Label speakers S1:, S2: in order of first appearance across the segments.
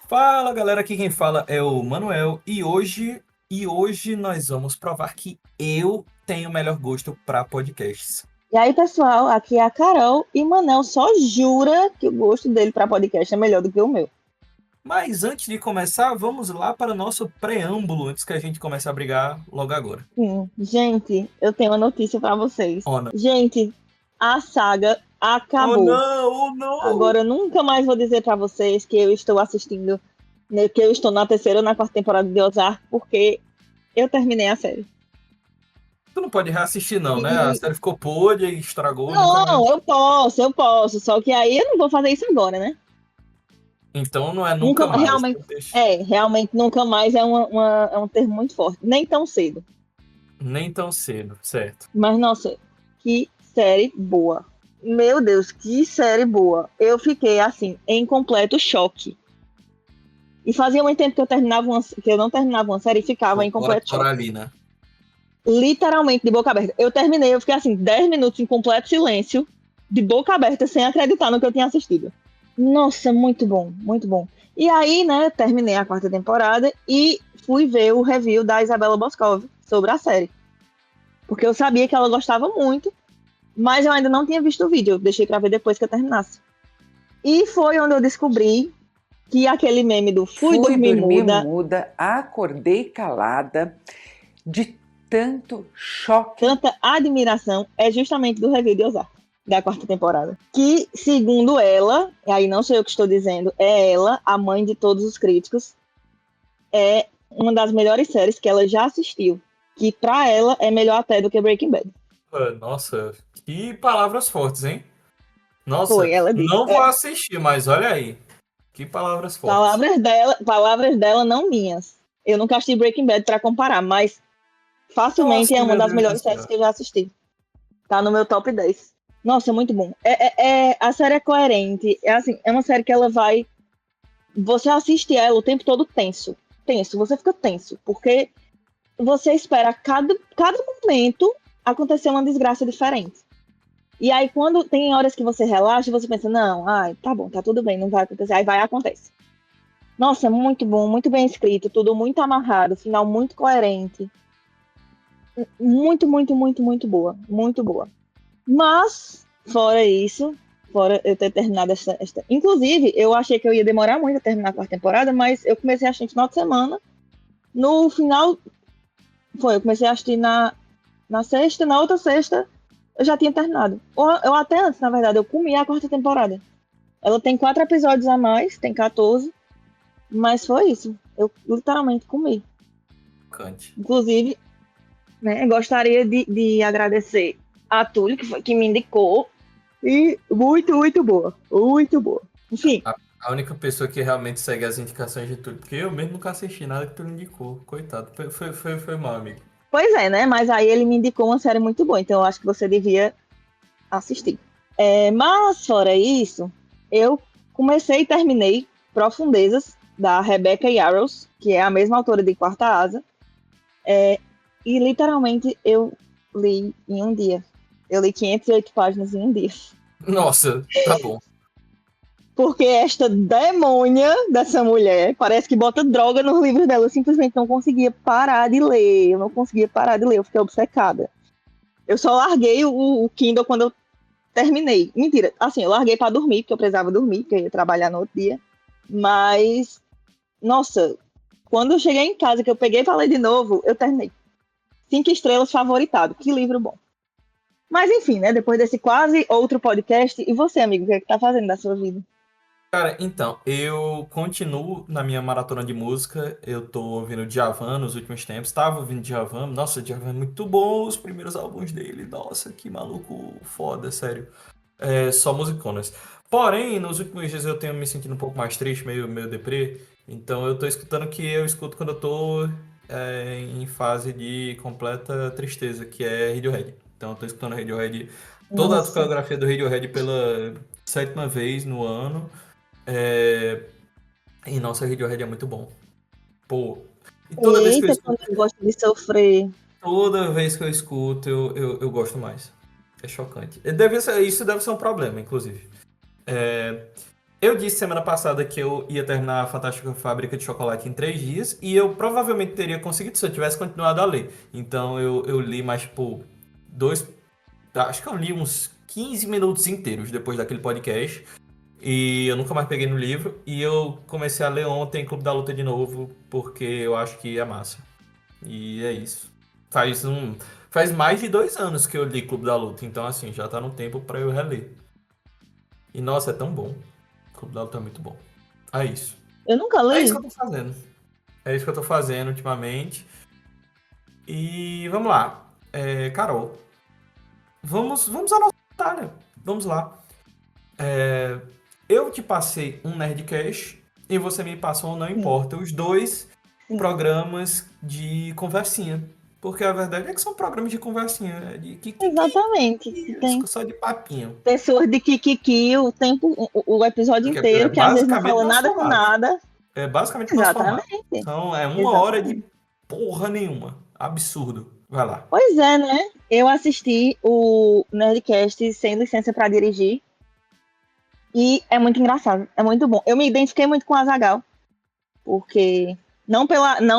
S1: Fala galera, aqui quem fala é o Manuel e hoje nós vamos provar que eu tenho o melhor gosto para podcasts.
S2: E aí, pessoal, aqui é a Carol e Manel só jura que o gosto dele para podcast é melhor do que o meu.
S1: Mas antes de começar, vamos lá para o nosso preâmbulo, antes que a gente comece a brigar logo agora.
S2: Sim, gente, eu tenho uma notícia para vocês.
S1: Oh não,
S2: Gente, a saga
S1: oh
S2: acabou.
S1: não, oh não!
S2: Agora eu nunca mais vou dizer para vocês que eu estou assistindo, né, que eu estou na terceira ou na quarta temporada de Ozark, porque eu terminei a série.
S1: Tu não pode reassistir não, né? A
S2: E
S1: série ficou podre, estragou, nunca mais.
S2: não, eu posso, só que aí eu não vou fazer isso agora, né?
S1: Então não é
S2: Nunca,
S1: nunca mais.
S2: realmente, realmente nunca mais é um termo muito forte, nem tão cedo.
S1: Nem tão cedo, certo?
S2: Mas, nossa, que série boa. Meu Deus, que série boa. Eu fiquei, assim, em completo choque. E fazia muito tempo que que eu não terminava uma série e ficava em
S1: Bora,
S2: completo
S1: bora
S2: choque.
S1: ali, né?
S2: Literalmente, de boca aberta. Eu terminei, eu fiquei, assim, 10 minutos em completo silêncio, de boca aberta, sem acreditar no que eu tinha assistido. Nossa, muito bom, muito bom. E aí, né, terminei a quarta temporada e fui ver o review da Isabela Boscov sobre a série. Porque eu sabia que ela gostava muito, mas eu ainda não tinha visto o vídeo, eu deixei pra ver depois que eu terminasse. E foi onde eu descobri que aquele meme do fui
S3: Fui
S2: dormir
S3: dormir
S2: muda,
S3: muda, acordei calada, de tanto choque.
S2: tanta admiração, é justamente do review de Ozark, da quarta temporada. Que, segundo ela, e aí não sou eu que estou dizendo, é ela, a mãe de todos os críticos, é uma das melhores séries que ela já assistiu. Que pra ela é melhor até do que Breaking Bad.
S1: Nossa, que palavras fortes, hein?
S2: Foi,
S1: Nossa,
S2: ela disse.
S1: não vou assistir, mas olha aí. Que palavras fortes.
S2: Palavras dela não minhas. Eu nunca assisti Breaking Bad pra comparar, mas facilmente
S1: Nossa,
S2: é uma
S1: meu
S2: das
S1: Deus do
S2: melhores séries
S1: céu.
S2: que eu já assisti. Tá no meu top 10. Nossa, muito bom. A série é coerente. É assim, é uma série que ela vai. Você assiste ela o tempo todo tenso. Tenso, você fica tenso. Porque você espera cada momento acontecer uma desgraça diferente. E aí, quando tem horas que você relaxa, você pensa, não, ai, tá bom, tá tudo bem, não vai acontecer. Aí vai e acontece. Nossa, muito bom, muito bem escrito, tudo muito amarrado, final muito coerente. Muito, muito, muito, muito boa. Muito boa. Mas, fora isso, fora eu ter terminado esta. Inclusive, eu achei que eu ia demorar muito a terminar a quarta temporada, mas eu comecei a assistir no final de semana. No final, eu comecei a assistir na sexta, na outra sexta, eu já tinha terminado. Eu até antes, na verdade, eu comi a quarta temporada. Ela tem 4 episódios a mais, tem 14, mas foi isso. Eu literalmente comi.
S1: Cante.
S2: Inclusive, né, gostaria de agradecer a Túlio, que me indicou. E muito, muito boa. Muito boa. Enfim,
S1: A única pessoa que realmente segue as indicações de tudo, porque eu mesmo nunca assisti nada que tu indicou. Coitado, foi mal, amigo.
S2: pois é, né? Mas aí ele me indicou uma série muito boa, então eu acho que você devia assistir. Mas, fora isso, eu comecei e terminei Profundezas, da Rebecca Yarros, que é a mesma autora de Quarta Asa. E literalmente eu li em um dia. Eu li 508 páginas em um dia.
S1: Nossa, tá bom.
S2: Porque esta demônia dessa mulher parece que bota droga nos livros dela. Eu simplesmente não conseguia parar de ler. Eu não conseguia parar de ler. Eu fiquei obcecada. Eu só larguei o Kindle quando eu terminei. Mentira. Assim, eu larguei pra dormir, porque eu precisava dormir, porque eu ia trabalhar no outro dia. Mas, nossa, quando eu cheguei em casa, que eu peguei pra ler de novo, eu terminei. 5 estrelas, favoritado. Que livro bom. Mas enfim, né? Depois desse quase outro podcast. E você, amigo, o que é que tá fazendo da sua vida?
S1: Cara, então, eu continuo na minha maratona de música. Eu tô ouvindo Djavan nos últimos tempos. Tava ouvindo Djavan. Nossa, Djavan é muito bom. Os primeiros álbuns dele. Nossa, que maluco foda, sério. Só musiconas. Porém, nos últimos dias eu tenho me sentindo um pouco mais triste, meio deprê. Então eu tô escutando o que eu escuto quando eu tô em fase de completa tristeza, que é Radiohead. Então eu tô escutando Radiohead, toda a
S2: Nossa.
S1: discografia do Radiohead pela sétima vez no ano. É, E nossa, Radiohead é muito bom. Pô, e
S2: Eita, quando eu gosto de sofrer.
S1: toda vez que eu escuto, eu gosto mais. É chocante. Isso deve ser um problema, inclusive. É, Eu disse semana passada que eu ia terminar a Fantástica Fábrica de Chocolate em 3 dias e eu provavelmente teria conseguido se eu tivesse continuado a ler. Então eu li mais, tipo, dois. Acho que eu li uns 15 minutos inteiros depois daquele podcast. E eu nunca mais peguei no livro. E eu comecei a ler ontem Clube da Luta de novo, porque eu acho que é massa. E é isso. Faz mais de 2 anos que eu li Clube da Luta, então assim, já tá no tempo pra eu reler. E nossa, é tão bom. Clube da Luta é muito bom. É isso.
S2: Eu nunca
S1: É isso que
S2: li.
S1: eu tô fazendo. É isso que eu tô fazendo ultimamente. E vamos lá. Carol, vamos anotar, né? Vamos lá. Eu te passei um Nerdcast e você me passou um Não
S2: Sim,
S1: Importa. Os dois
S2: sim.
S1: programas de conversinha. Porque a verdade é que são programas de conversinha. De
S2: Exatamente. Tem
S1: só de papinho.
S2: pessoas de Kikiki o episódio
S1: Porque é
S2: inteiro, que às vezes não
S1: basicamente
S2: fala
S1: nosso
S2: nada com
S1: formato.
S2: nada.
S1: É basicamente nosso formato.
S2: Exatamente.
S1: Então é 1 hora de
S2: Exatamente.
S1: porra nenhuma. Absurdo. Vai lá.
S2: Pois é, né? Eu assisti o Nerdcast sem licença para dirigir e é muito engraçado, é muito bom. Eu me identifiquei muito com a Azaghal, porque não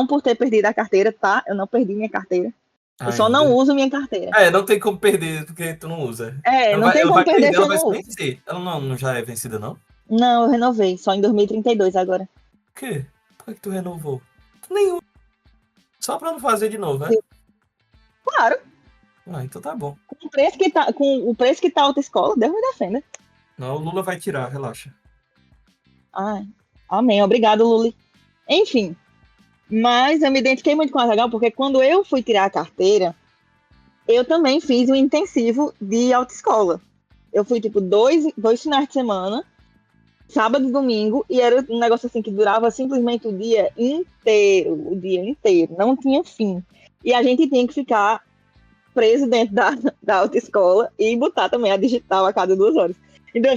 S2: por ter perdido a carteira, tá? Eu não perdi minha carteira. Eu só não
S1: Ainda.
S2: uso minha carteira.
S1: Não tem como perder porque tu não usa.
S2: É,
S1: Ela
S2: não
S1: vai,
S2: tem
S1: ela
S2: como
S1: vai
S2: perder
S1: perder,
S2: se
S1: ela
S2: eu
S1: vai
S2: não
S1: se
S2: uso.
S1: vencer. Ela não já é vencida, não?
S2: Não, eu renovei, só em 2032 agora.
S1: Por quê? Por que tu renovou? Tu nem usa. Só pra não fazer de novo, né?
S2: Claro,
S1: Então tá bom.
S2: com o preço que tá a autoescola, Deus me defenda.
S1: Não, o Lula vai tirar, relaxa.
S2: Ai, amém, obrigado, Luli. Enfim, mas eu me identifiquei muito com a Azaghal porque quando eu fui tirar a carteira, eu também fiz um intensivo de autoescola. Eu fui, tipo, dois finais de semana, sábado e domingo, e era um negócio assim que durava simplesmente o dia inteiro, não tinha fim. E a gente tinha que ficar preso dentro da autoescola e botar também a digital a cada 2 horas. Então,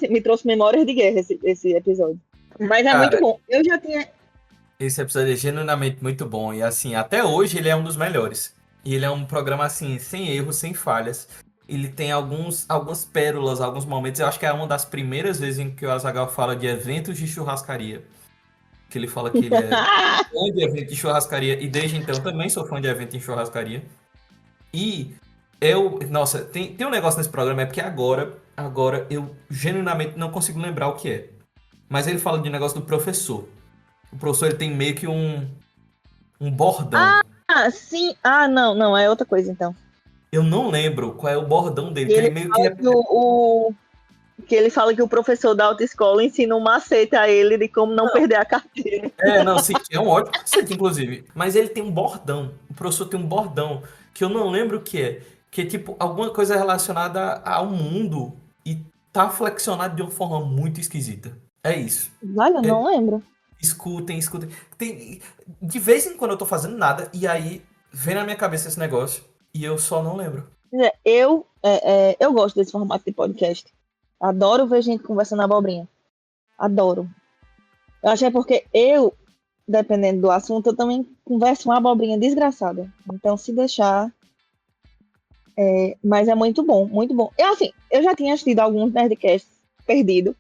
S2: me trouxe memórias de guerra esse episódio. Mas é muito
S1: Cara,
S2: bom. Eu já tinha.
S1: esse episódio é genuinamente muito bom. E assim, até hoje ele é um dos melhores. E ele é um programa assim, sem erros, sem falhas. Ele tem algumas pérolas, alguns momentos. Eu acho que é uma das primeiras vezes em que o Azaghal fala de eventos de churrascaria. Que ele fala que ele é fã de evento de churrascaria. E desde então eu também sou fã de evento em churrascaria. E nossa, tem um negócio nesse programa, é porque agora eu genuinamente não consigo lembrar o que é. Mas ele fala de negócio do professor. O professor ele tem meio que um bordão.
S2: Sim. Ah, não, não, é outra coisa então.
S1: Eu não lembro qual é o bordão dele,
S2: E
S1: que ele
S2: ele
S1: meio que
S2: fala que ele fala que o professor da autoescola ensina um macete a ele de como não
S1: Não,
S2: perder a carteira.
S1: não, sim, é um ótimo conceito, inclusive. Mas ele tem um bordão. O professor tem um bordão que eu não lembro o que é. Que é tipo alguma coisa relacionada ao mundo e tá flexionado de uma forma muito esquisita. É isso.
S2: Vale, eu
S1: É,
S2: não lembro.
S1: escutem. De vez em quando eu tô fazendo nada e aí vem na minha cabeça esse negócio e eu só não lembro.
S2: Eu gosto desse formato de podcast. Adoro ver gente conversando abobrinha. Adoro. Eu acho que é porque dependendo do assunto, eu também converso uma abobrinha desgraçada. Então, se deixar. Mas é muito bom, muito bom. Eu já tinha assistido alguns Nerdcasts perdido,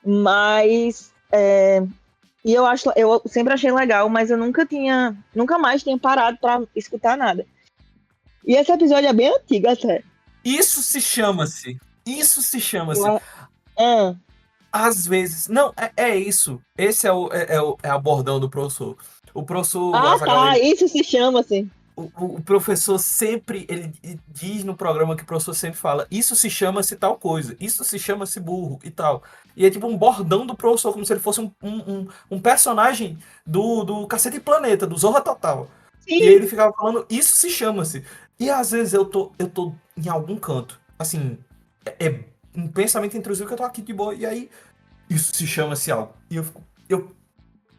S2: mas. E eu sempre achei legal, mas eu nunca mais tinha parado pra escutar nada. E esse episódio é bem antigo até.
S1: Isso se chama-se. Isso se
S2: Eu,
S1: chama-se.
S2: a- ah,
S1: Às vezes. Não, é isso. Esse é o bordão do professor. O professor Azaghal,
S2: tá, isso se chama assim.
S1: o professor sempre, ele diz no programa que o professor sempre fala, isso se chama-se tal coisa, isso se chama-se burro e tal. E é tipo um bordão do professor, como se ele fosse um personagem do Cacete Planeta, do Zorra Total. E aí
S2: Sim,
S1: ele ficava falando, isso se chama-se. E às vezes eu tô em algum canto, assim, é um pensamento intrusivo que eu tô aqui de boa, e aí isso se chama-se algo. E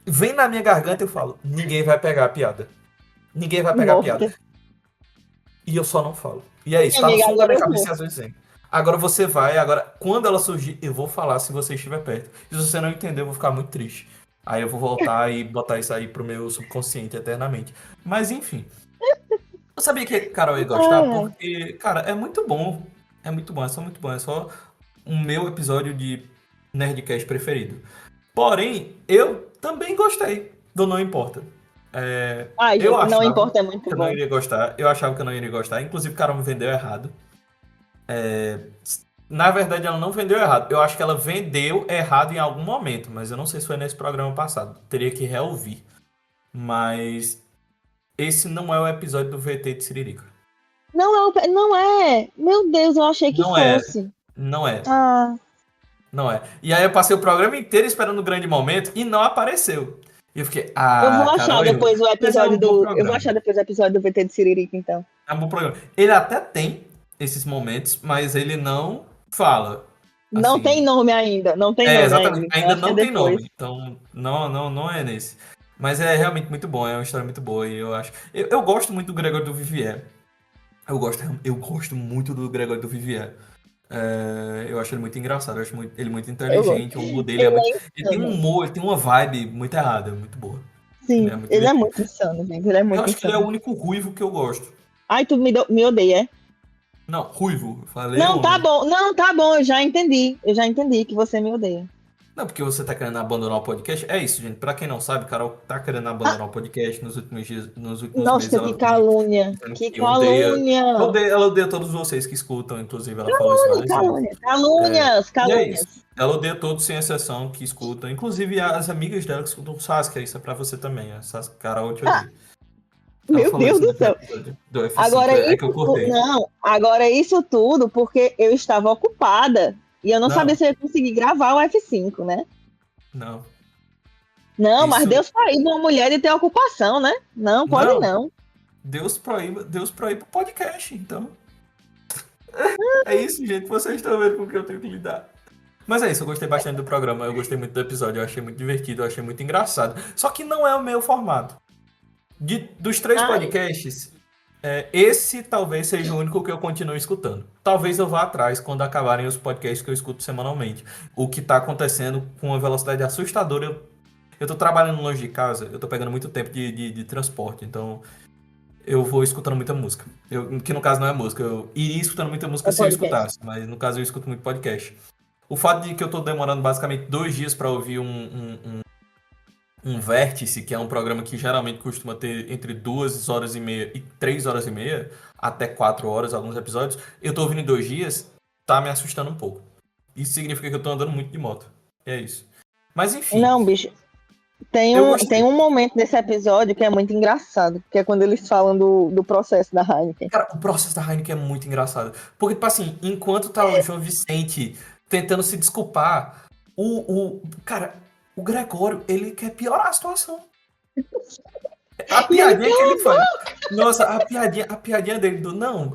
S1: vem na minha garganta e eu falo, ninguém vai pegar a piada. Ninguém vai pegar a piada.
S2: morta.
S1: E eu só não falo. E é isso,
S2: Minha
S1: tá no
S2: amiga,
S1: fundo da
S2: agora
S1: minha
S2: eu
S1: cabeça
S2: vou.
S1: e às vezes vem. Agora você vai, agora, quando ela surgir, eu vou falar se você estiver perto. E se você não entender, eu vou ficar muito triste. Aí eu vou voltar e botar isso aí pro meu subconsciente eternamente. Mas enfim. Eu sabia que a Carol ia
S2: Ai,
S1: gostar,
S2: ai.
S1: porque, cara, é muito bom. É muito bom, é só muito bom. É só o meu episódio de Nerdcast preferido. Porém, eu também gostei do Não Importa.
S2: Ai,
S1: Eu
S2: gente, não
S1: achava
S2: importa, é muito
S1: que eu não
S2: bom.
S1: iria gostar. Eu achava que eu não iria gostar. Inclusive, o cara me vendeu errado. Na verdade, ela não vendeu errado. Eu acho que ela vendeu errado em algum momento, mas eu não sei se foi nesse programa passado. Teria que reouvir. Mas esse não é o episódio do VT de Siririca.
S2: Não é. Meu Deus, eu achei que
S1: Não é.
S2: fosse.
S1: Não é.
S2: Ah,
S1: Não é. E aí eu passei o programa inteiro esperando o grande momento e não apareceu. E eu fiquei,
S2: eu vou
S1: Carol,
S2: achar depois o
S1: mas é um
S2: episódio
S1: bom
S2: do. Eu vou
S1: programa.
S2: achar depois o episódio do VT de Siririca, então.
S1: É um bom programa. Ele até tem esses momentos, mas ele não fala.
S2: Não tem
S1: Assim,
S2: nome ainda. Não tem nome
S1: exatamente.
S2: ainda. Então
S1: Ainda
S2: acho que é
S1: não tem
S2: depois.
S1: nome. Então, não é nesse. Mas é realmente muito bom, é uma história muito boa. E eu acho. Eu gosto muito do Gregório do Vivier. Eu gosto muito do Gregório do Vivier. Eu acho ele muito engraçado, eu acho ele muito
S2: Eu gosto.
S1: inteligente, o humor dele é
S2: Ele
S1: muito.
S2: é
S1: Ele tem um
S2: insano.
S1: humor, ele tem uma vibe muito errada, muito boa. Ele é
S2: Sim,
S1: muito
S2: ele é
S1: divertido.
S2: muito insano, gente. Ele é
S1: Eu
S2: muito
S1: acho que ele é o
S2: insano.
S1: único ruivo que eu gosto.
S2: Ai, tu me odeia, é?
S1: Não, ruivo, eu falei
S2: Não, tá
S1: homem.
S2: bom. Não, tá bom. Eu já entendi. Eu já entendi que você me odeia.
S1: Não, porque você tá querendo abandonar o podcast. É isso, gente. Pra quem não sabe, Carol tá querendo
S2: Ah,
S1: abandonar o podcast nos últimos dias, nos últimos meses.
S2: nossa,
S1: Ela
S2: que
S1: vem
S2: calúnia.
S1: dizendo
S2: Que
S1: que odeia.
S2: calúnia.
S1: Ela odeia todos vocês que escutam, inclusive ela falou isso várias vezes.
S2: Calúnia. Calúnias.
S1: E é isso.
S2: Calúnias.
S1: Ela odeia todos, sem exceção, que escutam. Inclusive as amigas dela que escutam o Sasuke. Isso é pra você também. A Sasuke, Carol te
S2: Ah,
S1: odeia. Ela
S2: meu
S1: falou
S2: Deus
S1: isso no
S2: do
S1: último
S2: céu.
S1: episódio do F5.
S2: Agora
S1: É que eu
S2: isso tudo.
S1: cortei.
S2: Não, agora isso tudo porque eu estava ocupada. E eu não sabia
S1: Não,
S2: se eu ia conseguir gravar o F5, né?
S1: não.
S2: Não, mas
S1: Isso.
S2: Deus proíbe uma mulher de ter ocupação, né? Não, pode
S1: Não.
S2: não.
S1: Deus proíbe o podcast, então. É isso, gente. Vocês estão vendo com o que eu tenho que lidar. Mas é isso, eu gostei bastante do programa, eu gostei muito do episódio, eu achei muito divertido, eu achei muito engraçado. Só que não é o meu formato. Dos três
S2: Ai,
S1: podcasts, esse talvez seja o único que eu continue escutando. Talvez eu vá atrás quando acabarem os podcasts que eu escuto semanalmente. O que tá acontecendo com uma velocidade assustadora. Eu tô trabalhando longe de casa, eu tô pegando muito tempo de transporte, então eu vou escutando muita música. Que no caso não é música, eu iria escutando muita música
S2: é
S1: se eu
S2: podcast.
S1: escutasse, mas no caso eu escuto muito podcast. O fato de que eu tô demorando basicamente 2 dias para ouvir um Vértice, que é um programa que geralmente costuma ter entre 2 horas e meia e 3 horas e meia, até 4 horas, alguns episódios, eu tô ouvindo em 2 dias, tá me assustando um pouco. Isso significa que eu tô andando muito de moto. É isso. Mas enfim,
S2: Não, bicho. Tem
S1: eu
S2: um, tem
S1: gostei.
S2: um momento nesse episódio que é muito engraçado, que é quando eles falam do processo da Heineken.
S1: Cara, o processo da Heineken é muito engraçado. Porque, tipo assim, enquanto tá o João Vicente tentando se desculpar, cara, o Gregório, ele quer piorar a situação. A
S2: E ele,
S1: piadinha que ele faz. Nossa, a piadinha dele do não,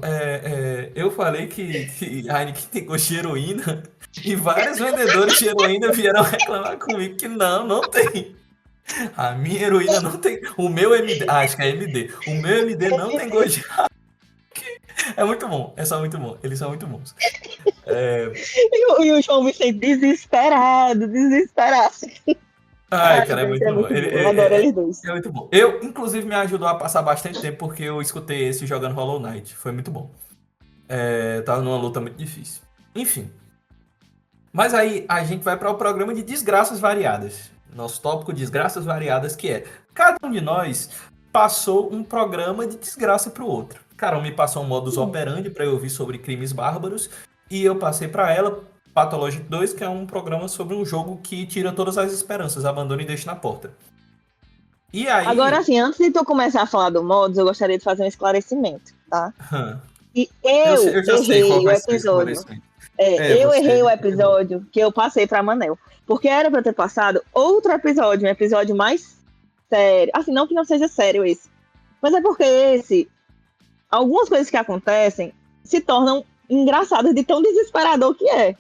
S1: eu falei que a Heineken tem gosto de heroína e vários vendedores de heroína vieram reclamar comigo que não tem. A minha heroína não tem. O meu MD, acho que é MD. O meu MD não tem gosto de. É muito bom, é só muito bom. Eles são muito bons.
S2: e o João Vicente desesperado, desesperado.
S1: Ai,
S2: Ai,
S1: cara, é
S2: gente,
S1: muito
S2: é
S1: bom.
S2: muito bom. Eu adoro eles dois.
S1: É muito bom. Eu, inclusive, me ajudou a passar bastante tempo porque eu escutei esse jogando Hollow Knight. Foi muito bom. Tava numa luta muito difícil. Enfim. Mas aí a gente vai para o programa de desgraças variadas. Nosso tópico desgraças variadas, que é cada um de nós passou um programa de desgraça para o outro. Carol me passou um modus operandi para eu ouvir sobre crimes bárbaros e eu passei para ela Pathologic 2, que é um programa sobre um jogo que tira todas as esperanças, abandona e deixa na porta. E
S2: Agora,
S1: aí,
S2: assim, antes de tu começar a falar do modos, eu gostaria de fazer um esclarecimento, tá?
S1: hã,
S2: E
S1: eu já sei qual
S2: errei o
S1: vai ser o
S2: episódio.
S1: esclarecimento.
S2: Eu
S1: Você
S2: errei o
S1: errou.
S2: episódio que eu passei pra Manel. Porque era pra eu ter passado outro episódio, um episódio mais sério. Assim, não que não seja sério esse. Mas é porque esse, algumas coisas que acontecem se tornam engraçadas de tão desesperador que é.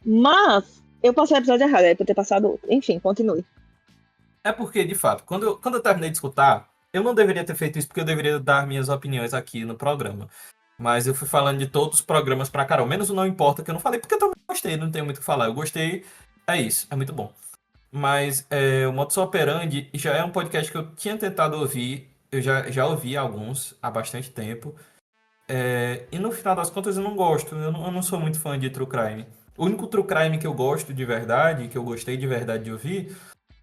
S2: Mas eu passei o episódio errado, era pra eu ter passado outro. Enfim, continue.
S1: É porque, de fato, quando eu terminei de escutar, eu não deveria ter feito isso porque eu deveria dar minhas opiniões aqui no programa. Mas eu fui falando de todos os programas pra Carol, menos o Não Importa, que eu não falei, porque eu também gostei, não tenho muito o que falar. Eu gostei, é isso, é muito bom. Mas o Modus Operandi já é um podcast que eu tinha tentado ouvir, eu já ouvi alguns há bastante tempo. E no final das contas eu não gosto, eu não sou muito fã de True Crime. O único True Crime que eu gosto de verdade, que eu gostei de verdade de ouvir,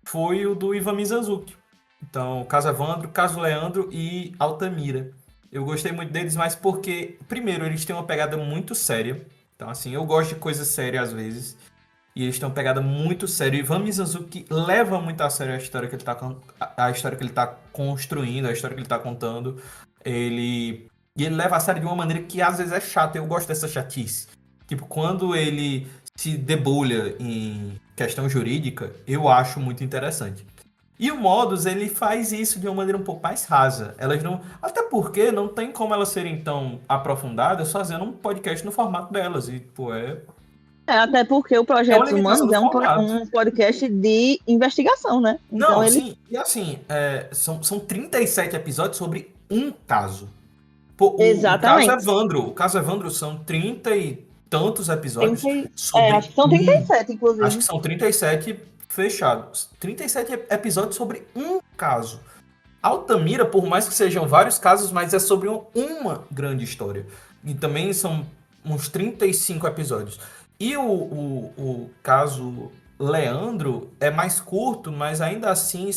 S1: foi o do Ivan Mizanzuki. Então, Caso Evandro, Caso Leandro e Altamira. Eu gostei muito deles, mas porque, primeiro, eles têm uma pegada muito séria. Então, assim, eu gosto de coisa séria às vezes. E eles têm uma pegada muito séria. O Ivan Mizanzuki leva muito a sério a história que ele tá, a história que ele tá construindo, a história que ele tá contando. E ele leva a sério de uma maneira que às vezes é chata. Eu gosto dessa chatice. Tipo, quando ele se debulha em questão jurídica, eu acho muito interessante. E o Modus, ele faz isso de uma maneira um pouco mais rasa. Elas não. Até porque não tem como elas serem tão aprofundadas fazendo um podcast no formato delas. E, pô,
S2: Até porque o
S1: é uma
S2: Projetos
S1: limitação
S2: Humanos
S1: do
S2: é
S1: formato.
S2: um podcast de investigação, né? Então
S1: Não,
S2: ele.
S1: sim, e assim, são 37 episódios sobre um caso. Pô, o caso
S2: Exatamente.
S1: Evandro, o caso Evandro são 30 e tantos episódios
S2: Acho
S1: sobre
S2: que são
S1: um.
S2: 37,
S1: Acho que
S2: inclusive.
S1: são 37 fechados. 37 episódios sobre um caso. Altamira, por mais que sejam vários casos, mas é sobre uma grande história. E também são uns 35 episódios. E o caso Leandro é mais curto, mas ainda assim,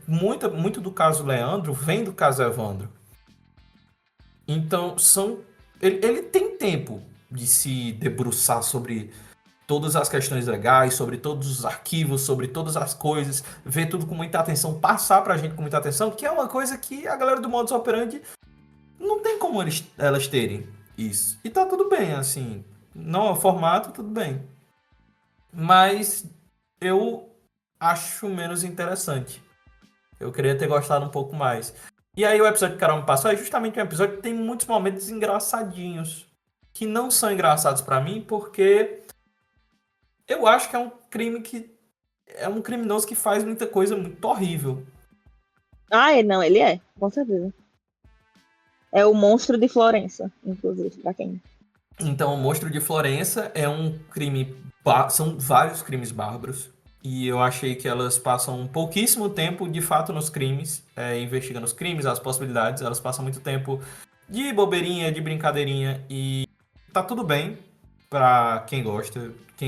S1: muito do caso Leandro vem do caso Evandro. Então, ele tem tempo de se debruçar sobre todas as questões legais, sobre todos os arquivos, sobre todas as coisas, ver tudo com muita atenção, passar pra gente com muita atenção, que é uma coisa que a galera do modus operandi não tem como elas terem isso. E tá tudo bem, assim, não é o formato, tudo bem. Mas eu acho menos interessante. Eu queria ter gostado um pouco mais. E aí o episódio que o Carol me passou é justamente um episódio que tem muitos momentos engraçadinhos. Que não são engraçados pra mim, porque eu acho que é um crime que é um criminoso que faz muita coisa muito horrível.
S2: Não, ele é, com certeza. É o Monstro de Florença, inclusive, pra quem.
S1: Então, o Monstro de Florença é um crime. São vários crimes bárbaros. E eu achei que elas passam pouquíssimo tempo, de fato, nos crimes, investigando os crimes, as possibilidades. Elas passam muito tempo de bobeirinha, de brincadeirinha. E tá tudo bem pra quem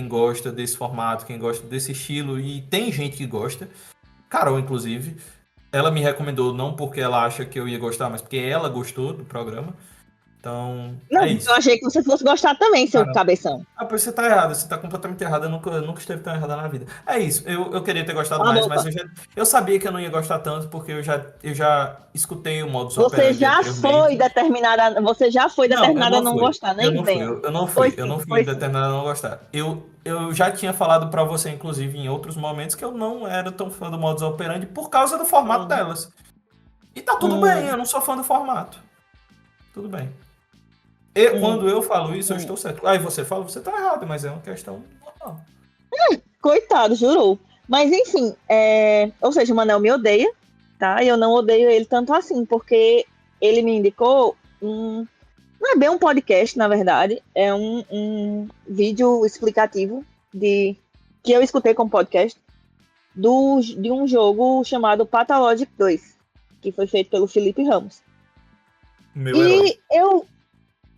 S1: gosta desse formato, quem gosta desse estilo. E tem gente que gosta. Carol, inclusive. Ela me recomendou não porque ela acha que eu ia gostar, mas porque ela gostou do programa. Então,
S2: Não,
S1: é
S2: eu
S1: isso.
S2: achei que você fosse gostar também, seu
S1: Cara,
S2: cabeção.
S1: pois você tá errado, você tá completamente errado. Eu nunca esteve tão errada na vida. É isso, eu queria ter gostado
S2: Cala a
S1: mais, mas
S2: boca.
S1: eu sabia que eu não ia gostar tanto, porque eu já escutei o modus
S2: Você
S1: operandi
S2: já foi
S1: anteriormente.
S2: determinada, você já foi
S1: Não, eu
S2: determinada a
S1: não
S2: não
S1: fui.
S2: gostar,
S1: Eu
S2: nem
S1: não fui,
S2: venha.
S1: eu não fui
S2: Foi sim.
S1: determinado a não gostar. Eu já tinha falado pra você, inclusive, em outros momentos, que eu não era tão fã do modus operandi por causa do formato
S2: Hum,
S1: delas. E tá tudo bem,
S2: hum,
S1: eu não sou fã do formato. Tudo bem. E
S2: hum,
S1: quando eu falo isso, eu
S2: hum.
S1: estou certo. Aí você fala, você tá errado, mas é uma questão normal.
S2: Coitado, jurou. Mas enfim, ou seja, o Manel me odeia, tá? E eu não odeio ele tanto assim, porque ele me indicou não é bem um podcast, na verdade, é um vídeo explicativo que eu escutei como podcast de um jogo chamado Pathologic 2, que foi feito pelo Felipe Ramos.
S1: Meu herói.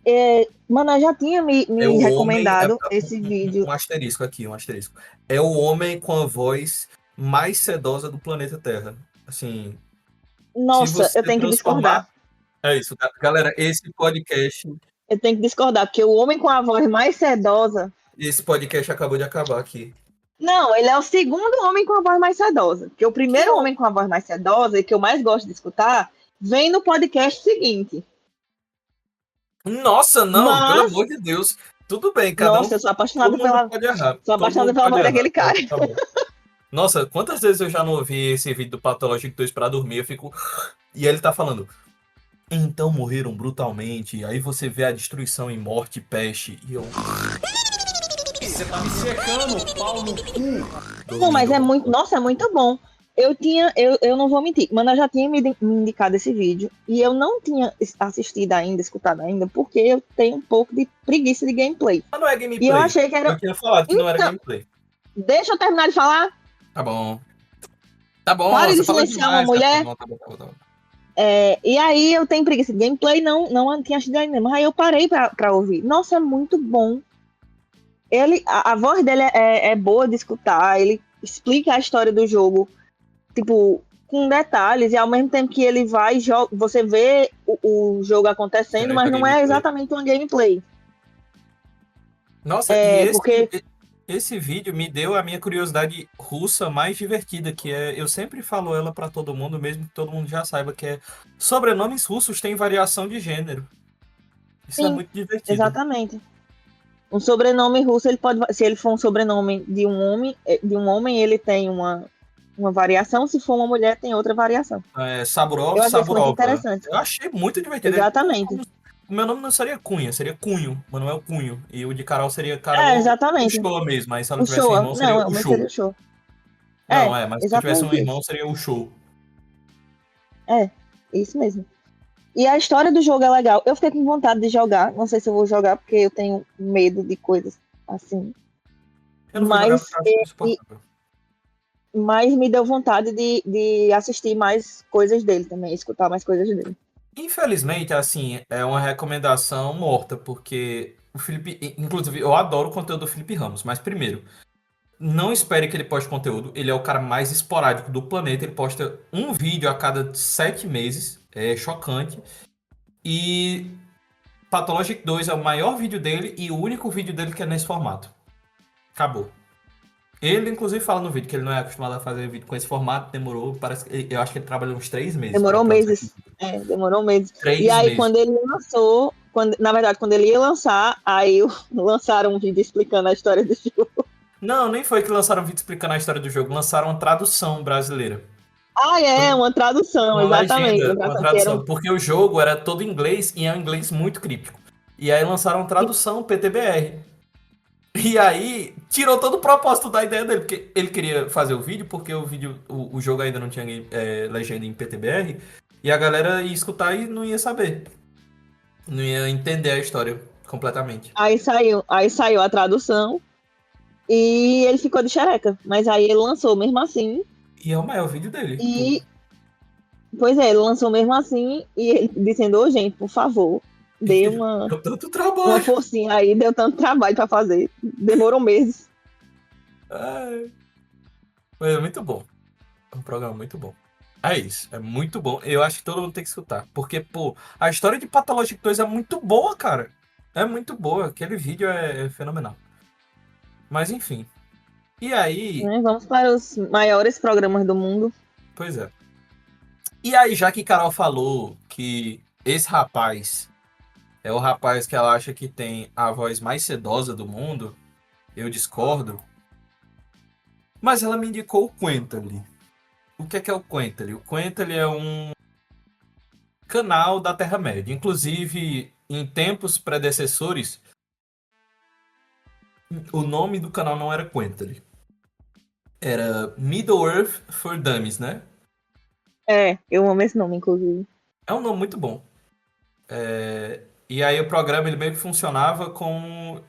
S2: E Mano, já tinha
S1: É
S2: me
S1: o homem.
S2: recomendado esse vídeo.
S1: Um asterisco aqui, um asterisco. É o homem com a voz mais sedosa do planeta Terra. Assim, se
S2: Nossa, eu
S1: você
S2: tenho que
S1: transformar.
S2: discordar.
S1: É isso, galera.
S2: Eu tenho que discordar, porque o homem com a voz mais sedosa.
S1: Esse podcast acabou de acabar aqui.
S2: Não, ele é o segundo homem com a voz mais sedosa. Porque o
S1: Que
S2: primeiro homem com a voz mais sedosa, e que eu mais gosto de escutar, vem no podcast seguinte.
S1: Nossa, não, pelo
S2: Mas,
S1: amor de Deus. Tudo bem, cada um.
S2: nossa, eu sou
S1: Todo
S2: apaixonada
S1: mundo
S2: pela.
S1: pode errar.
S2: Sou
S1: Todo
S2: apaixonada
S1: mundo
S2: pela
S1: pode
S2: voz
S1: errar.
S2: daquele cara.
S1: Tá bom. Nossa, quantas vezes eu já não ouvi esse vídeo do Pathologic 2 pra dormir? Eu fico. E ele tá falando. Então morreram brutalmente. Aí você vê a destruição em morte e peste. E eu.
S4: Você tá me secando, pau no cu.
S2: Não, mas é
S1: Dormindo.
S2: muito. Nossa, é muito bom. Eu não vou mentir, mano, eu já tinha me indicado esse vídeo e eu não tinha assistido ainda, escutado ainda, porque eu tenho um pouco de preguiça de gameplay.
S1: Mas não é
S2: E eu
S1: gameplay.
S2: achei que era.
S1: Eu tinha falado que não era
S2: Então,
S1: gameplay.
S2: deixa eu terminar de falar.
S1: Tá bom. Tá bom,
S2: Pare de
S1: você fala
S2: silenciar uma
S1: demais. Cara. Tá
S2: mulher.
S1: bom, tá bom, tá bom, tá bom.
S2: E aí eu tenho preguiça de gameplay, não tinha assistido ainda, mas aí eu parei pra ouvir. Nossa, é muito bom. A voz dele é boa de escutar, ele explica a história do jogo, tipo, com detalhes, e ao mesmo tempo que ele vai, você vê o jogo acontecendo, mas
S1: Essa
S2: não é
S1: gameplay.
S2: exatamente uma gameplay.
S1: Nossa, e
S2: Porque,
S1: esse vídeo me deu a minha curiosidade russa mais divertida, que é, eu sempre falo ela pra todo mundo, mesmo que todo mundo já saiba, que é sobrenomes russos têm variação de gênero. Isso é
S2: sim,
S1: muito divertido.
S2: exatamente. Um sobrenome russo, ele pode, se ele for um sobrenome de um homem, ele tem uma variação, se for uma mulher, tem outra variação.
S1: Saburov,
S2: Eu achei isso muito
S1: Saburova.
S2: interessante.
S1: Eu achei muito divertido.
S2: Exatamente.
S1: O meu nome não seria Cunha, seria Cunho, Manuel Cunho. E o de Carol seria Carol
S2: Exatamente.
S1: Uchoa mesmo. Mas se ela
S2: O
S1: tivesse um
S2: show,
S1: irmão, seria
S2: não,
S1: o
S2: mas seria
S1: Show.
S2: o show.
S1: Não, mas se eu tivesse um
S2: Exatamente
S1: irmão,
S2: isso.
S1: seria o Show.
S2: É, isso mesmo. E a história do jogo é legal. Eu fiquei com vontade de jogar. Não sei se eu vou jogar, porque eu tenho medo de coisas assim.
S1: Eu não vou jogar porque
S2: Mas,
S1: eu acho insuportável.
S2: mas me deu vontade de assistir mais coisas dele também, escutar mais coisas dele.
S1: Infelizmente, assim, é uma recomendação morta, porque o Felipe. Inclusive, eu adoro o conteúdo do Felipe Ramos, mas primeiro, não espere que ele poste conteúdo. Ele é o cara mais esporádico do planeta. Ele posta um vídeo a cada 7 meses. É chocante. E Pathologic 2 é o maior vídeo dele e o único vídeo dele que é nesse formato. Acabou. Ele, inclusive, fala no vídeo que ele não é acostumado a fazer vídeo com esse formato. Demorou, parece que eu acho que ele trabalhou uns 3 meses para
S2: Demorou
S1: produzir aquele
S2: meses.
S1: vídeo.
S2: Demorou meses. E
S1: 3
S2: aí,
S1: meses.
S2: quando ele lançou, na verdade, quando ele ia lançar, aí lançaram um vídeo explicando a história do jogo.
S1: Não, nem foi que lançaram um vídeo explicando a história do jogo. Lançaram uma tradução brasileira.
S2: Uma tradução,
S1: Uma
S2: exatamente.
S1: legenda, uma
S2: Que era
S1: tradução. Porque o jogo era todo em inglês e é um inglês muito críptico. E aí lançaram uma tradução PTBR. E aí tirou todo o propósito da ideia dele. Porque ele queria fazer o vídeo, porque o jogo ainda não tinha legenda em PTBR. E a galera ia escutar e não ia saber. Não ia entender a história completamente.
S2: aí saiu a tradução e ele ficou de xereca. Mas aí ele lançou mesmo assim.
S1: E é o maior vídeo dele.
S2: E, pois é, ele lançou mesmo assim e ele dizendo, ô gente, por favor, dê
S1: Deu tanto
S2: uma
S1: trabalho.
S2: forcinha aí, deu tanto trabalho pra fazer. Demorou meses.
S1: Ai. Mas é muito bom. É um programa muito bom. É isso, é muito bom. Eu acho que todo mundo tem que escutar. Porque, pô, a história de Pathologic 2 é muito boa, cara. É muito boa. Aquele vídeo é fenomenal. Mas enfim. E aí,
S2: Né? Vamos para os maiores programas do mundo.
S1: pois é. E aí, já que Carol falou que esse rapaz é o rapaz que ela acha que tem a voz mais sedosa do mundo, eu discordo. Mas ela me indicou o Quentally. O que é o Quentally? O Quentally é um canal da Terra-média. Inclusive, em tempos predecessores, o nome do canal não era Quentally. Era Middle-earth for Dummies, né?
S2: Eu amo esse nome, inclusive.
S1: É um nome muito bom. E aí o programa ele meio que funcionava com...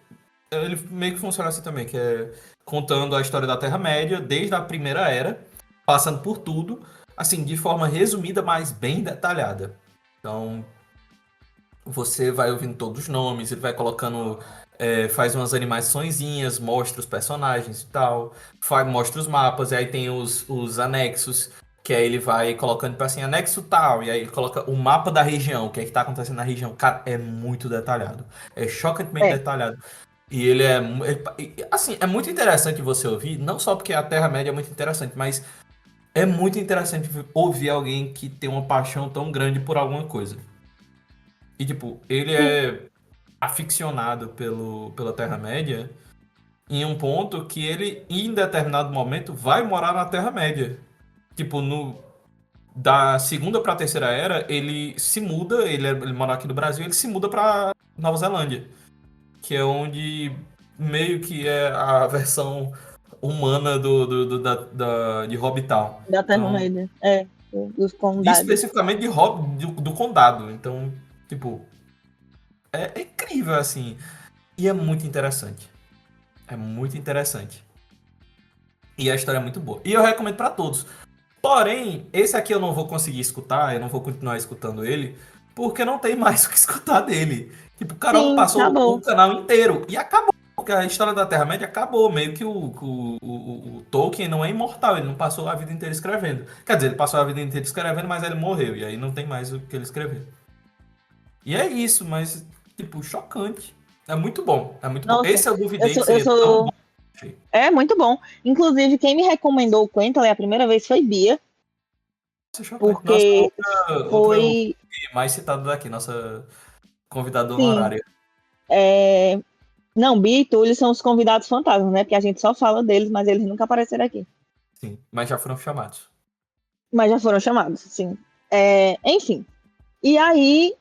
S1: Ele meio que funciona assim também, que é contando a história da Terra-média, desde a Primeira Era, passando por tudo, assim, de forma resumida, mas bem detalhada. Então, você vai ouvindo todos os nomes, ele vai colocando, faz umas animaçõezinhas, mostra os personagens e tal, mostra os mapas, e aí tem os anexos, que aí ele vai colocando tipo assim, anexo tal, e aí ele coloca o mapa da região, o que é que tá acontecendo na região. Cara, é muito detalhado, é chocantemente
S2: É,
S1: detalhado. E assim, é muito interessante você ouvir, não só porque a Terra-média é muito interessante, mas é muito interessante ouvir alguém que tem uma paixão tão grande por alguma coisa. E, tipo, ele
S2: sim.
S1: é aficionado pela Terra-média em um ponto que ele, em determinado momento, vai morar na Terra-média. Tipo, da segunda pra terceira era, ele se muda, ele mora aqui no Brasil, ele se muda pra Nova Zelândia, que é onde meio que é a versão humana de Hobbitown.
S2: Da
S1: Então,
S2: Terra-média. Dos condados.
S1: especificamente do condado. Então, tipo, é incrível, assim. E é muito interessante. É muito interessante. E a história é muito boa. E eu recomendo pra todos. Porém, esse aqui eu não vou conseguir escutar, eu não vou continuar escutando ele, porque não tem mais o que escutar dele. Tipo, o cara
S2: Sim,
S1: passou o
S2: acabou.
S1: canal inteiro e acabou. Porque a história da Terra-média acabou. Meio que o Tolkien não é imortal, ele não passou a vida inteira escrevendo. Quer dizer, ele passou a vida inteira escrevendo, mas ele morreu. E aí não tem mais o que ele escrever. E é isso, mas, tipo, chocante. É muito bom, é muito bom.
S2: Nossa,
S1: Esse eu
S2: eu
S1: duvidei que
S2: sou, eu
S1: seria tão bom.
S2: sou. É muito bom. Inclusive, quem me recomendou o Quentin a primeira vez foi Bia,
S1: Nossa, chocante. Nossa,
S2: porque
S1: outra
S2: foi.
S1: mais citada daqui, nossa convidada
S2: Sim.
S1: honorária.
S2: é, Não, Bia e Túlio são os convidados fantasmas, né? Porque a gente só fala deles, mas eles nunca apareceram aqui.
S1: Sim, mas já foram chamados.
S2: Mas já foram chamados, sim. Enfim. E aí,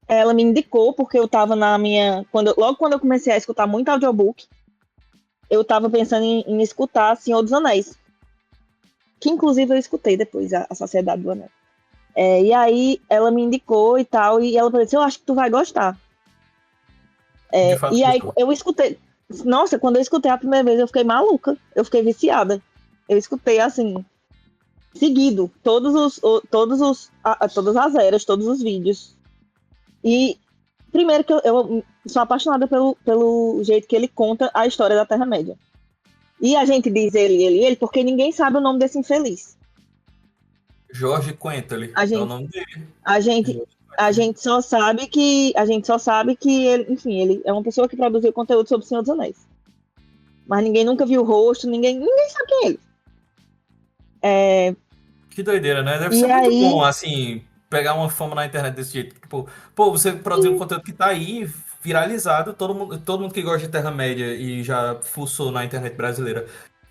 S2: ela me indicou, porque eu tava na minha. Logo quando eu comecei a escutar muito audiobook, eu tava pensando em escutar Senhor dos Anéis. Que inclusive eu escutei depois, a Sociedade do Anel. E aí ela me indicou e tal, e ela falou assim, eu acho que tu vai gostar.
S1: De fato,
S2: E aí
S1: gostou.
S2: eu escutei. Nossa, quando eu escutei a primeira vez, eu fiquei maluca. Eu fiquei viciada. Eu escutei assim, seguido, todas as eras, todos os vídeos. E primeiro que eu sou apaixonada pelo jeito que ele conta a história da Terra-média. E a gente diz ele, porque ninguém sabe o nome desse infeliz.
S1: Jorge Quentali
S2: A
S1: é o
S2: gente,
S1: nome dele.
S2: a gente,
S1: Jorge
S2: a
S1: Quentali.
S2: gente só sabe que ele, enfim, ele é uma pessoa que produziu conteúdo sobre o Senhor dos Anéis. Mas ninguém nunca viu o rosto, ninguém sabe quem é ele. É,
S1: Que doideira, né? Deve ser
S2: e
S1: muito bom,
S2: aí,
S1: assim, pegar uma fama na internet desse jeito. Tipo, pô, você produzir um
S2: sim,
S1: conteúdo que tá aí, viralizado, todo mundo que gosta de Terra-média e já fuçou na internet brasileira,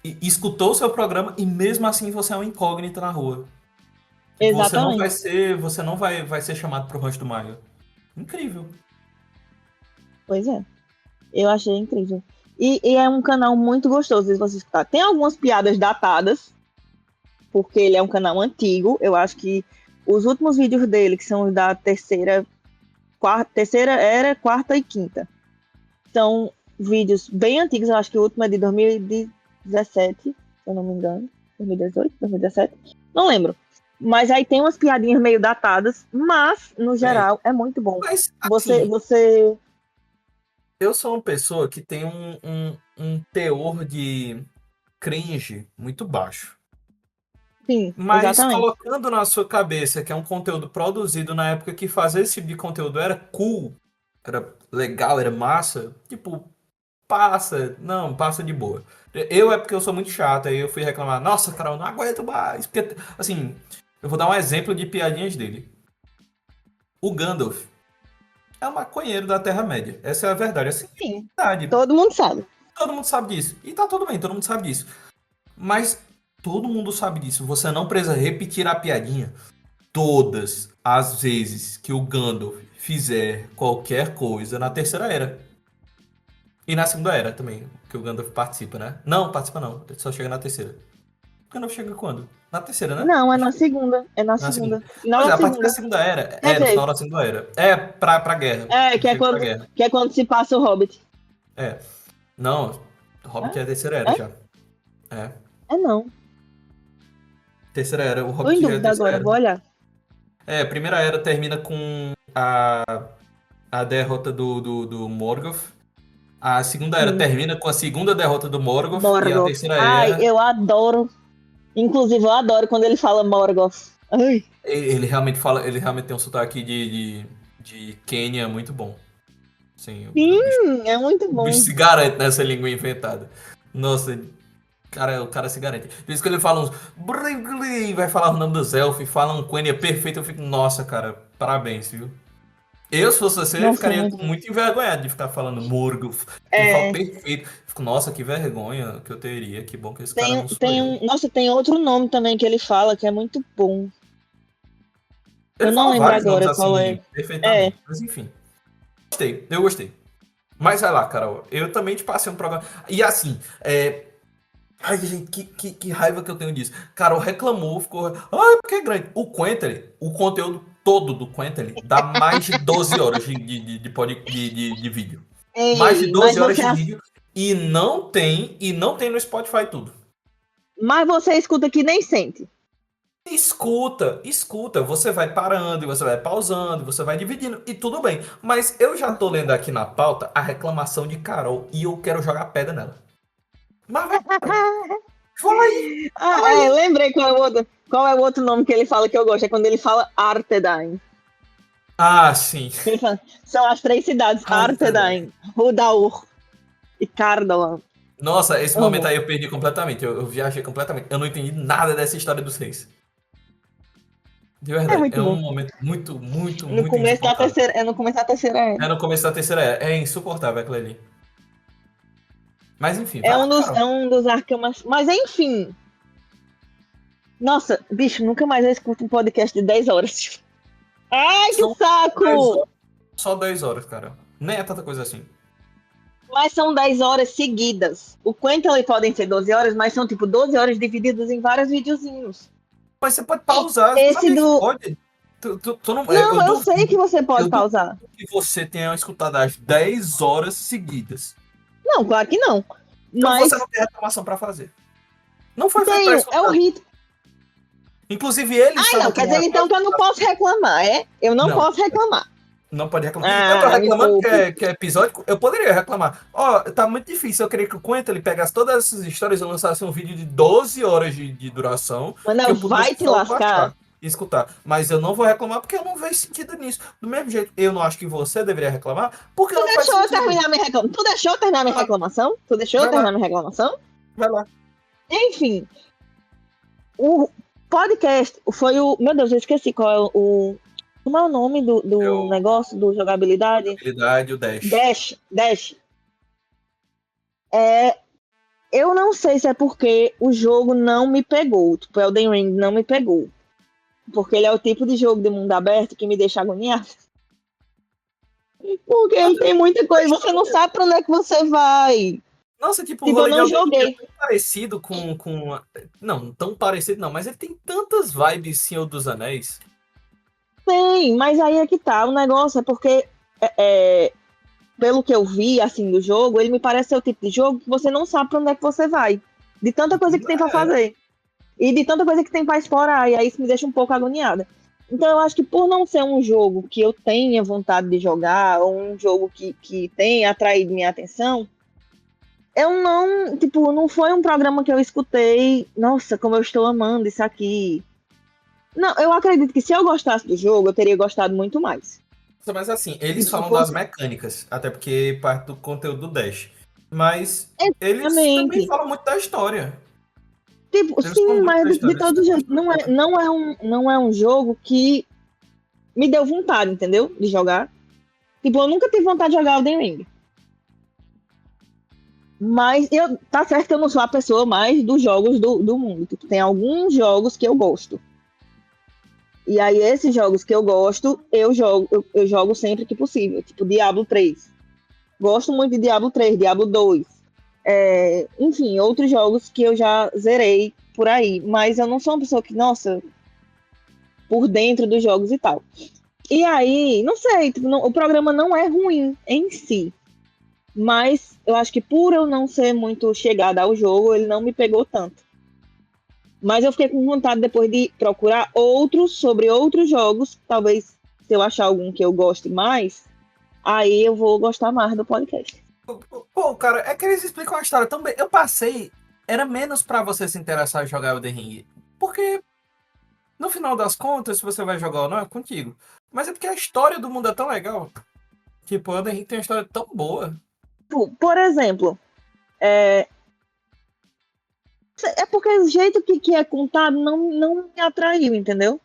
S1: e escutou o seu programa e mesmo assim você é um incógnito na rua. Tipo,
S2: exatamente.
S1: você não vai ser chamado pro Rancho do Maio. Incrível.
S2: Pois é, eu achei incrível. E é um canal muito gostoso de você escutar. Tem algumas piadas datadas, porque ele é um canal antigo. Eu acho que os últimos vídeos dele, que são os da terceira era, quarta e quinta, são vídeos bem antigos. Eu acho que o último é de 2017, se eu não me engano. 2018, 2017. Não lembro. Mas aí tem umas piadinhas meio datadas, mas, no
S1: Bem,
S2: geral, é muito bom.
S1: mas,
S2: Você,
S1: assim,
S2: você,
S1: eu sou uma pessoa que tem um teor de cringe muito baixo.
S2: sim,
S1: Mas
S2: exatamente.
S1: colocando na sua cabeça que é um conteúdo produzido na época que fazer esse tipo de conteúdo era cool, era legal, era massa, tipo, passa de boa. Eu é porque eu sou muito chato, aí eu fui reclamar, nossa, cara, eu não aguento mais. Porque, assim, eu vou dar um exemplo de piadinhas dele. O Gandalf é um maconheiro da Terra-média. Essa é a verdade. Assim,
S2: Sim,
S1: é verdade.
S2: todo mundo sabe.
S1: Todo mundo sabe disso. E tá tudo bem, todo mundo sabe disso. Mas todo mundo sabe disso. Você não precisa repetir a piadinha todas as vezes que o Gandalf fizer qualquer coisa na Terceira Era. E na Segunda Era também, que o Gandalf participa, né? Não, participa não. Ele só chega na Terceira. O Gandalf chega quando? Na Terceira, né?
S2: Não, é
S1: Acho
S2: na
S1: que
S2: segunda. É na
S1: é na Segunda.
S2: segunda. Final
S1: Pois é,
S2: da
S1: a partir da
S2: segunda.
S1: Segunda Era,
S2: Quer
S1: no
S2: dizer,
S1: final da Segunda Era. É pra guerra. Ele
S2: que é
S1: chega pra
S2: quando,
S1: guerra.
S2: que é quando se passa o Hobbit.
S1: É. Não, Hobbit é a Terceira Era
S2: É?
S1: já. É.
S2: É não.
S1: Terceira Era, o
S2: Tô em
S1: Hobbit já é a
S2: dúvida
S1: Terceira
S2: agora,
S1: Era.
S2: vou olhar.
S1: É, a Primeira Era termina com a derrota do Morgoth. A Segunda Era
S2: Sim,
S1: termina com a segunda derrota do Morgoth. E a
S2: Morgoth.
S1: Terceira
S2: Ai,
S1: Era,
S2: eu adoro. Inclusive, eu adoro quando ele fala Morgoth. Ai,
S1: ele realmente fala, ele realmente tem um sotaque de Quênia muito bom. Sim,
S2: sim, é muito
S1: o bicho
S2: bom.
S1: se garante nessa língua inventada. Nossa, o cara se garante. Por isso que ele fala uns. Vai falar o nome dos elfos, fala um Quenya perfeito. Eu fico, nossa, cara, parabéns, viu? Eu, se fosse você,
S2: Nossa, é
S1: ficaria
S2: muito bom.
S1: muito envergonhado de ficar falando Morgoth. Ele fala
S2: É,
S1: perfeito. Fico, nossa, que vergonha que eu teria. Que bom que esse cara não sou eu.
S2: nossa, tem outro nome também que ele fala que é muito bom. Eu
S1: Ele
S2: não
S1: fala
S2: lembro
S1: vários nomes
S2: agora qual
S1: assim,
S2: é. É,
S1: perfeitamente. Mas enfim. Gostei, eu gostei. Mas vai lá, Carol. Eu também te passei um programa. E assim, ai, gente, que raiva que eu tenho disso. Carol reclamou, ficou. Ai, porque é grande. O conteúdo todo do Quentele dá mais de 12 horas de vídeo. Mais de
S2: ei,
S1: 12 horas de vídeo. E não tem no Spotify tudo.
S2: mas você escuta que nem sente.
S1: Escuta, você vai parando, e você vai pausando, você vai dividindo, e tudo bem. Mas eu já tô lendo aqui na pauta a reclamação de Carol e eu quero jogar pedra nela. Mas vai, fala aí, fala aí.
S2: Lembrei qual é o outro nome que ele fala que eu gosto. É quando ele fala Arthedain.
S1: Ah, sim.
S2: Ele fala, são as 3 cidades: Arthedain, Rudaur e Cardolan.
S1: Nossa, esse momento
S2: Amo.
S1: aí eu perdi completamente. Eu viajei completamente. Eu não entendi nada dessa história dos reis. De
S2: É
S1: verdade.
S2: muito
S1: É um
S2: bom.
S1: momento muito, muito,
S2: No
S1: muito
S2: começo da
S1: insuportável.
S2: terceira, é no começo da terceira era.
S1: É no começo da terceira era. É insuportável aquilo ali. Mas enfim,
S2: É
S1: vai
S2: um
S1: lá,
S2: dos,
S1: Carol.
S2: é um dos arcamas. Mas enfim. Nossa, bicho, nunca mais eu escuto um podcast de 10 horas. Ai, que
S1: São 10
S2: saco!
S1: horas, só 10 horas, cara. Nem é tanta coisa assim.
S2: Mas são 10 horas seguidas. O Quentin podem ser 12 horas, mas são tipo 12 horas divididas em vários videozinhos.
S1: Mas você pode pausar,
S2: Esse
S1: sabia que
S2: do.
S1: pode? Tu não, eu
S2: Não, eu sei que
S1: duvido,
S2: você
S1: eu
S2: pode
S1: duvido
S2: pausar.
S1: que você tenha escutado as 10 horas seguidas.
S2: Não, claro que não.
S1: Então você
S2: Mas
S1: não tem reclamação pra fazer. Não foi feito pra
S2: tenho, é o
S1: escutar.
S2: ritmo.
S1: Inclusive, eles
S2: Ai, não,
S1: falam que
S2: quer
S1: não
S2: dizer
S1: é pra
S2: então que eu não
S1: escutar.
S2: posso reclamar, é? Eu não
S1: Não,
S2: posso reclamar.
S1: não pode reclamar. Eu tô
S2: Ah, me
S1: reclamando
S2: poupe.
S1: que é episódico. Eu poderia reclamar. Ó, tá muito difícil. Eu queria que o Quentin ele pegasse todas essas histórias e lançasse um vídeo de 12 horas de duração que
S2: Mano,
S1: eu pudesse
S2: vai te
S1: só
S2: lascar.
S1: baixar e escutar. Mas eu não vou reclamar porque eu não vejo sentido nisso. Do mesmo jeito, eu não acho que você deveria reclamar porque
S2: Tu
S1: não faz
S2: deixou eu
S1: sentido.
S2: terminar minha reclamação? Tu deixou eu terminar minha
S1: Vai lá,
S2: reclamação? Tu deixou eu
S1: vai lá,
S2: terminar minha reclamação?
S1: vai lá.
S2: Enfim, o podcast foi o. Meu Deus, eu esqueci qual é o. Como é o nome do
S1: Eu,
S2: negócio, do jogabilidade?
S1: habilidade, o Dash.
S2: Dash. Dash. É, eu não sei se é porque o jogo não me pegou. Tipo, Elden Ring não me pegou. Porque ele é o tipo de jogo de mundo aberto que me deixa agoniado. Porque ele tem muita coisa, você não sabe pra onde é que você vai.
S1: Nossa, tipo, o
S2: Tipo, eu
S1: rolê de
S2: não
S1: Elden Ring é
S2: joguei.
S1: tão parecido com. Não, tão parecido não, mas ele tem tantas vibes Senhor dos Anéis.
S2: Tem, mas aí é que tá. O negócio é porque, é, pelo que eu vi, assim, do jogo, ele me parece ser o tipo de jogo que você não sabe pra onde é que você vai. De tanta coisa que tem pra
S1: É.
S2: fazer. E de tanta coisa que tem pra explorar. E aí isso me deixa um pouco agoniada. Então eu acho que por não ser um jogo que eu tenha vontade de jogar, ou um jogo que tenha atraído minha atenção, eu não, tipo, não foi um programa que eu escutei, nossa, como eu estou amando isso aqui. Não, eu acredito que se eu gostasse do jogo, eu teria gostado muito mais.
S1: Mas assim, eles
S2: Tipo, se
S1: falam das
S2: fosse.
S1: mecânicas, até porque parte do conteúdo do Dash. Mas eles também
S2: Exatamente.
S1: falam muito da história.
S2: Tipo,
S1: Eles falam
S2: sim,
S1: muito
S2: mas
S1: da
S2: de
S1: história, eles
S2: todo
S1: têm
S2: jeito,
S1: bastante coisa.
S2: não é um jogo que me deu vontade, entendeu? De jogar. Tipo, eu nunca tive vontade de jogar Elden Ring. Mas tá certo que eu não sou a pessoa mais dos jogos do mundo. Tipo, tem alguns jogos que eu gosto. E aí, esses jogos que eu gosto, eu jogo sempre que possível. Tipo, Diablo 3. Gosto muito de Diablo 3, Diablo 2. Enfim, outros jogos que eu já zerei por aí. Mas eu não sou uma pessoa que, nossa, por dentro dos jogos e tal. E aí, não sei, tipo, o programa não é ruim em si. Mas eu acho que por eu não ser muito chegada ao jogo, ele não me pegou tanto. Mas eu fiquei com vontade depois de procurar outros sobre outros jogos. Talvez se eu achar algum que eu goste mais, aí eu vou gostar mais do podcast.
S1: Pô, cara, é que eles explicam a história tão bem. Eu passei, era menos pra você se interessar em jogar Elden Ring. Porque, no final das contas, se você vai jogar ou não, é contigo. Mas é porque a história do mundo é tão legal. Tipo, o Elden Ring tem uma história tão boa.
S2: Por exemplo, é, é porque o jeito que é contado não me atraiu, entendeu?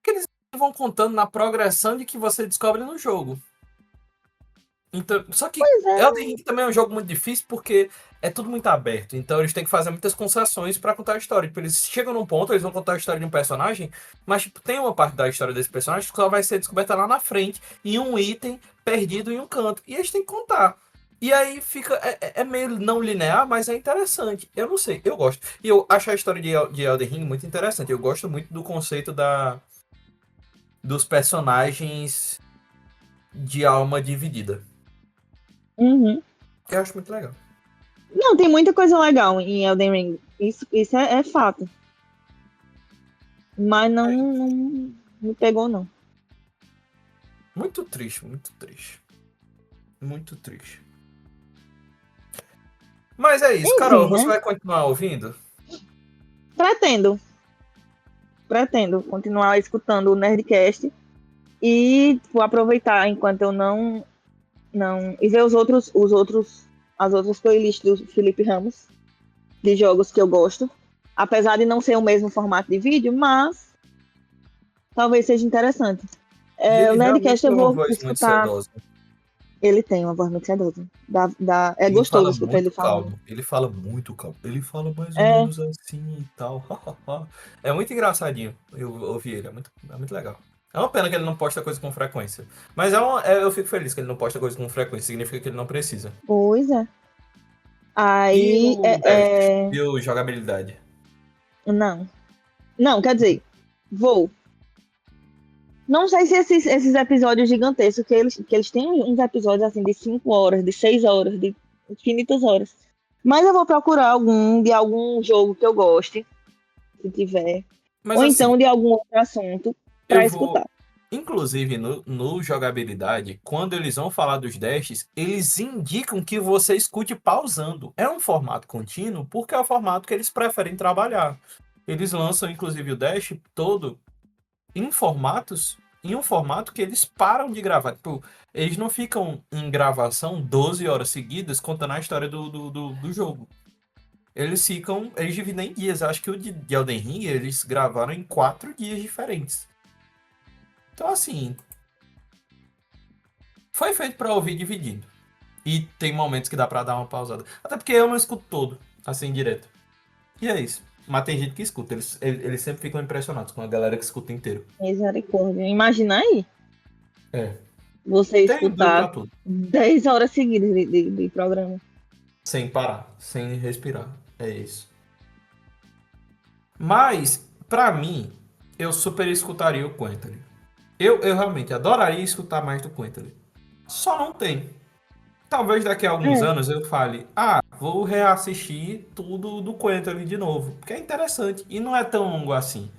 S1: Que eles vão contando na progressão de que você descobre no jogo. Então, só que
S2: Pois é.
S1: Elden Ring também é um jogo muito difícil porque é tudo muito aberto. Então eles têm que fazer muitas concessões pra contar a história. Tipo, eles chegam num ponto, eles vão contar a história de um personagem, mas tipo, tem uma parte da história desse personagem que só vai ser descoberta lá na frente, em um item perdido em um canto. E eles têm que contar. E aí fica. É meio não linear, mas é interessante. Eu não sei, eu gosto. E eu acho a história de Elden Ring muito interessante. Eu gosto muito do conceito dos personagens de alma dividida.
S2: Uhum.
S1: Eu acho muito legal.
S2: Não, tem muita coisa legal em Elden Ring. Isso é fato. Mas não me pegou, não.
S1: Muito triste, muito triste. Muito triste. Mas é isso, Carol,
S2: Enfim,
S1: você
S2: né?
S1: vai continuar ouvindo?
S2: Pretendo continuar escutando o Nerdcast e vou aproveitar enquanto eu não e ver as outras playlists do Felipe Ramos de jogos que eu gosto, apesar de não ser o mesmo formato de vídeo, mas talvez seja interessante.
S1: E
S2: O
S1: ele realmente
S2: Nerdcast
S1: tem
S2: eu
S1: uma
S2: vou
S1: voz muito
S2: escutar.
S1: sedosa.
S2: Ele tem uma voz muito sedosa. É
S1: Ele
S2: gostoso
S1: fala
S2: escutar ele
S1: muito
S2: falando.
S1: calmo. Ele fala muito calmo. Ele fala mais ou
S2: É,
S1: menos assim e tal. É muito engraçadinho. Eu ouvi ele. É muito legal. É uma pena que ele não posta coisa com frequência. Mas eu fico feliz que ele não posta coisa com frequência. Significa que ele não precisa.
S2: pois é.
S1: E
S2: Aí,
S1: o Dash? E o jogabilidade?
S2: não. Não, quer dizer, vou. Não sei se esses episódios gigantescos, que eles têm uns episódios assim de 5 horas, de 6 horas, de infinitas horas. Mas eu vou procurar algum de algum jogo que eu goste, se tiver.
S1: Mas
S2: Ou
S1: assim,
S2: então de algum outro assunto
S1: eu
S2: para
S1: vou.
S2: escutar.
S1: Inclusive, no jogabilidade, quando eles vão falar dos dashes, eles indicam que você escute pausando. É um formato contínuo porque é o formato que eles preferem trabalhar. Eles lançam, inclusive, o dash todo em um formato que eles param de gravar. Tipo, eles não ficam em gravação 12 horas seguidas contando a história do jogo. Eles dividem em dias. Eu acho que o de Elden Ring eles gravaram em 4 dias diferentes. Então, assim, foi feito pra ouvir dividindo. E tem momentos que dá pra dar uma pausada. Até porque eu não escuto todo, assim, direto. E é isso. Mas tem gente que escuta. Eles sempre ficam impressionados com a galera que escuta inteiro.
S2: Misericórdia. Imagina aí,
S1: É.
S2: você
S1: Tem duro pra
S2: escutar
S1: tudo.
S2: 10 horas seguidas de programa.
S1: Sem parar, sem respirar. É isso. Mas, pra mim, eu super escutaria o Quentry. Eu realmente adoraria escutar mais do Quentry. Só não tem. Talvez daqui a alguns
S2: É,
S1: anos eu fale, vou reassistir tudo do Quentry de novo, porque é interessante e não é tão longo assim.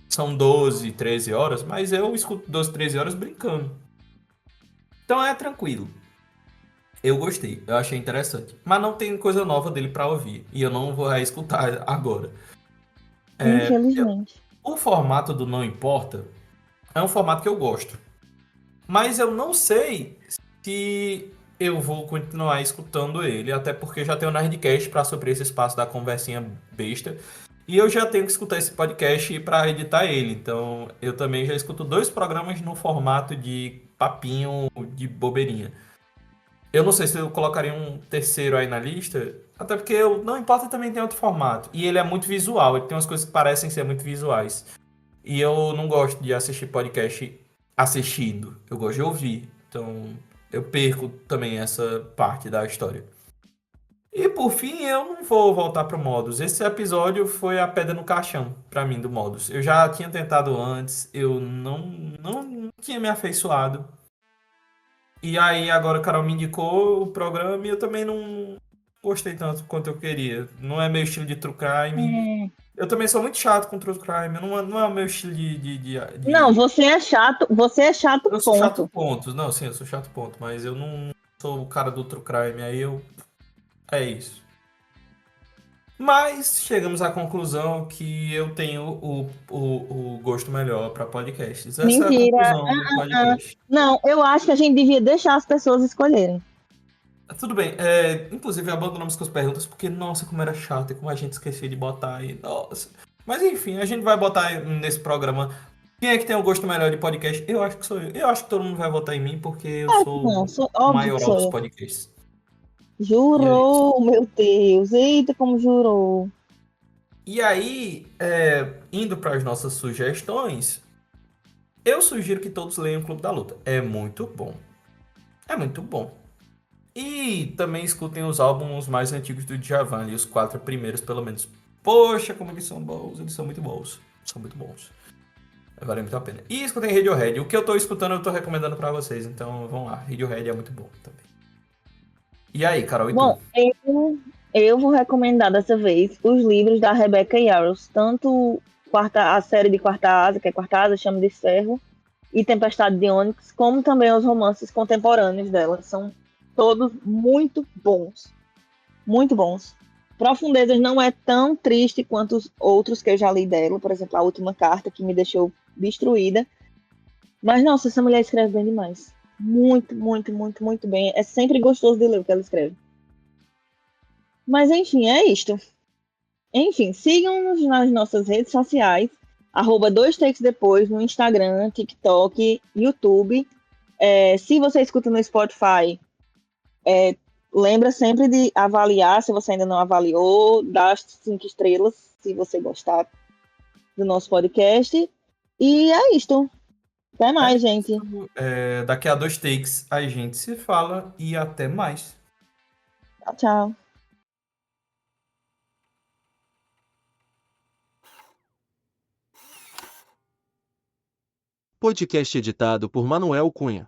S1: São 12, 13 horas, mas eu escuto 12, 13 horas brincando. Então é tranquilo. Eu gostei, eu achei interessante. Mas não tem coisa nova dele pra ouvir e eu não vou reescutar agora.
S2: infelizmente.
S1: O formato do Não Importa é um formato que eu gosto, mas eu não sei se eu vou continuar escutando ele, até porque já tenho o Nerdcast para suprir esse espaço da conversinha besta. E eu já tenho que escutar esse podcast para editar ele. Então, eu também já escuto 2 programas no formato de papinho de bobeirinha. Eu não sei se eu colocaria um terceiro aí na lista, até porque não importa também tem outro formato. E ele é muito visual, ele tem umas coisas que parecem ser muito visuais. E eu não gosto de assistir podcast assistindo, eu gosto de ouvir. Então, eu perco também essa parte da história. E por fim, eu não vou voltar pro Modus. Esse episódio foi a pedra no caixão pra mim do Modus. Eu já tinha tentado antes, eu não tinha me afeiçoado. E aí agora o Carol me indicou o programa e eu também não gostei tanto quanto eu queria. Não é meu estilo de true crime.
S2: Hum.
S1: Eu também sou muito chato com true crime. Não é o meu estilo
S2: Não, você é chato,
S1: Eu sou chato
S2: ponto.
S1: pontos. Não, sim, eu sou chato ponto. Mas eu não sou o cara do true crime. Aí eu... É isso. Mas chegamos à conclusão que eu tenho o gosto melhor para podcasts. Essa é a
S2: Mentira.
S1: conclusão do
S2: Ah,
S1: podcast.
S2: não, eu acho que a gente devia deixar as pessoas escolherem.
S1: Tudo bem, inclusive abandonamos com as perguntas porque, nossa, como era chato e como a gente esquecia de botar aí, nossa. Mas enfim, a gente vai botar nesse programa. Quem é que tem o gosto melhor de podcast? Eu acho que sou eu. Eu acho que todo mundo vai votar em mim porque eu sou
S2: Não,
S1: o
S2: óbvio que
S1: maioral
S2: sou
S1: dos
S2: eu.
S1: podcasts. E é isso.
S2: Jurou, meu Deus. Eita, como jurou.
S1: E aí, indo para as nossas sugestões, eu sugiro que todos leiam o Clube da Luta. É muito bom. É muito bom. E também escutem os álbuns mais antigos do Djavan, ali, os 4 primeiros, pelo menos. Poxa, como eles são bons, eles são muito bons. São muito bons. Vale muito a pena. E escutem Radiohead. O que eu tô escutando, eu tô recomendando pra vocês. Então, vamos lá. Radiohead é muito bom também. E aí, Carol, e tu?
S2: Bom, eu vou recomendar dessa vez os livros da Rebecca Yarros, tanto a série de Quarta Asa, que é Quarta Asa, Chama de Ferro, e Tempestade de Ônix, como também os romances contemporâneos dela. São todos muito bons. Muito bons. Profundezas não é tão triste quanto os outros que eu já li dela, por exemplo, A Última Carta, que me deixou destruída. Mas, nossa, essa mulher escreve bem demais. Muito, muito, muito, muito bem. É sempre gostoso de ler o que ela escreve. Mas, enfim, é isto. Enfim, sigam-nos nas nossas redes sociais, @2takesdepois no Instagram, TikTok, YouTube. Se você escuta no Spotify, lembra sempre de avaliar, se você ainda não avaliou, dar as 5 estrelas, se você gostar do nosso podcast. E é isto. Até
S1: É
S2: mais, gente.
S1: isso. Daqui a 2 takes a gente se fala e até mais.
S2: Tchau, tchau.
S5: Podcast editado por Manuel Cunha.